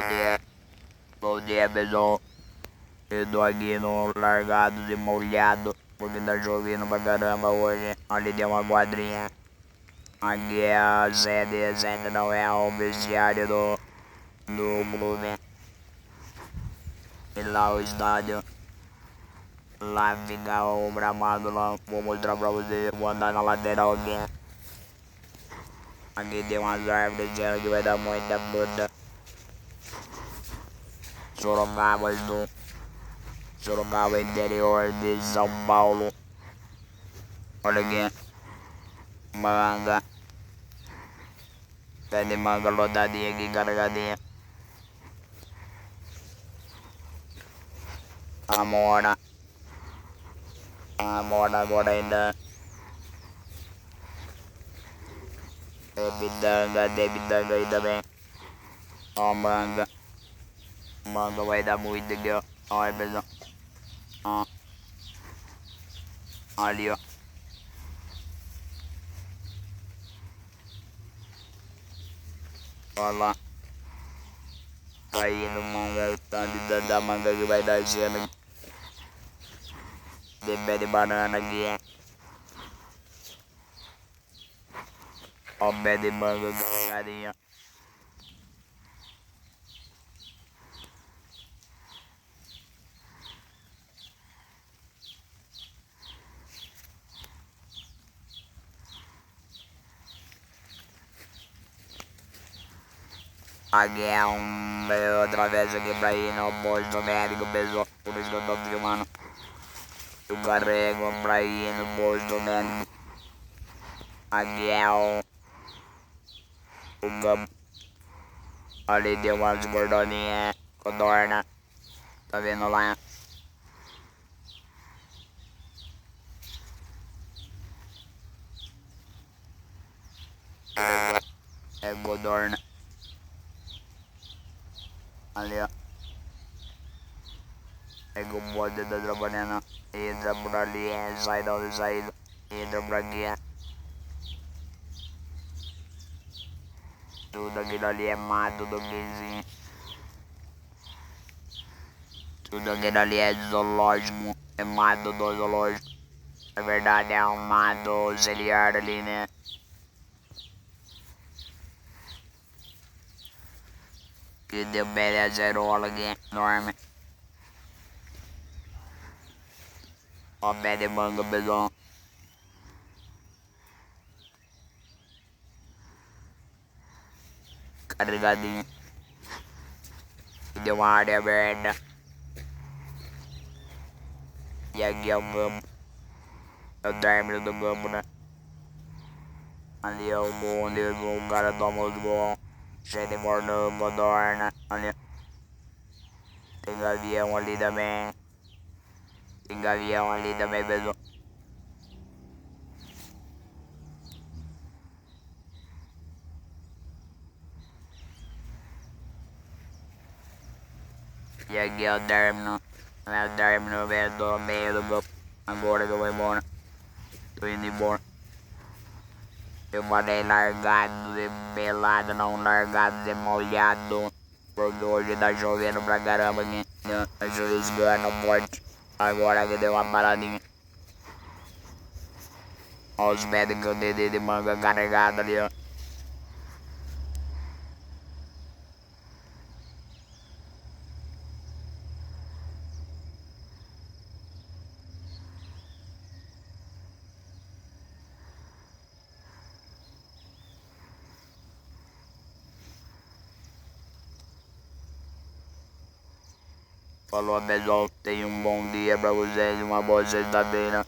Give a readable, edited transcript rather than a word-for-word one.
dia, bom dia pessoal. Eu tô aqui no largado de molhado, porque tá chovendo pra caramba hoje. Ali tem uma quadrinha. Aqui é a sede não é o vestiário do clube. E lá o estádio. Lá fica o gramado lá. Vou mostrar pra vocês. Vou andar na lateral aqui. Aqui tem umas árvores que vai dar muita fruta. Sorocaba, interior de São Paulo. Olha aqui, manga. Pé de manga lotadinha aqui, carregadinha. Amora. Amora agora ainda. Tem pitanga aí também. Ó, manga. Manga vai dar muito aqui, ó. Olha, pessoal. Ó. Ali, ó. Olha lá. Tá indo manga, tanto da manga que vai dar cena. Tem pé de banana aqui, ó. Ó, pé de manga carregadinho. Aqui é outra vez aqui pra ir no posto médico, pessoal. Por isso que eu tô filmando. Eu carrego pra ir no posto médico. Aqui é o campo. Ali tem umas gordoninhas, codorna. Tá vendo lá? É codorna. Ali, ó. É que o bote tá trabalhando. Entra por ali, sai da onde sai. Entra por aqui. Tudo aquilo ali é mato do vizinho. Tudo aquilo ali é zoológico. É mato do zoológico. Na verdade é um mato ciliar ali, né? Que deu pé de acerola aqui, enorme. Ó, pé de manga, pessoal. Carregadinho. E deu uma área aberta. E aqui é o campo. É o término do campo, né? Ali é o bonde, o cara toma os gols. Cheio de morno, codorna. Ali. Tem gavião ali também. Tem gavião ali também, pessoal. E aqui é o término. É o término do meio do campo. Agora que eu vou embora. Tô indo embora. Eu falei largado de pelado, não largado de molhado. Porque hoje tá chovendo pra caramba aqui. Tá chuviscando forte. Agora que deu uma paradinha. Olha os pés que eu dei de manga carregada ali, ó. Falou, pessoal. Tenha um bom dia pra vocês, uma boa sexta-feira.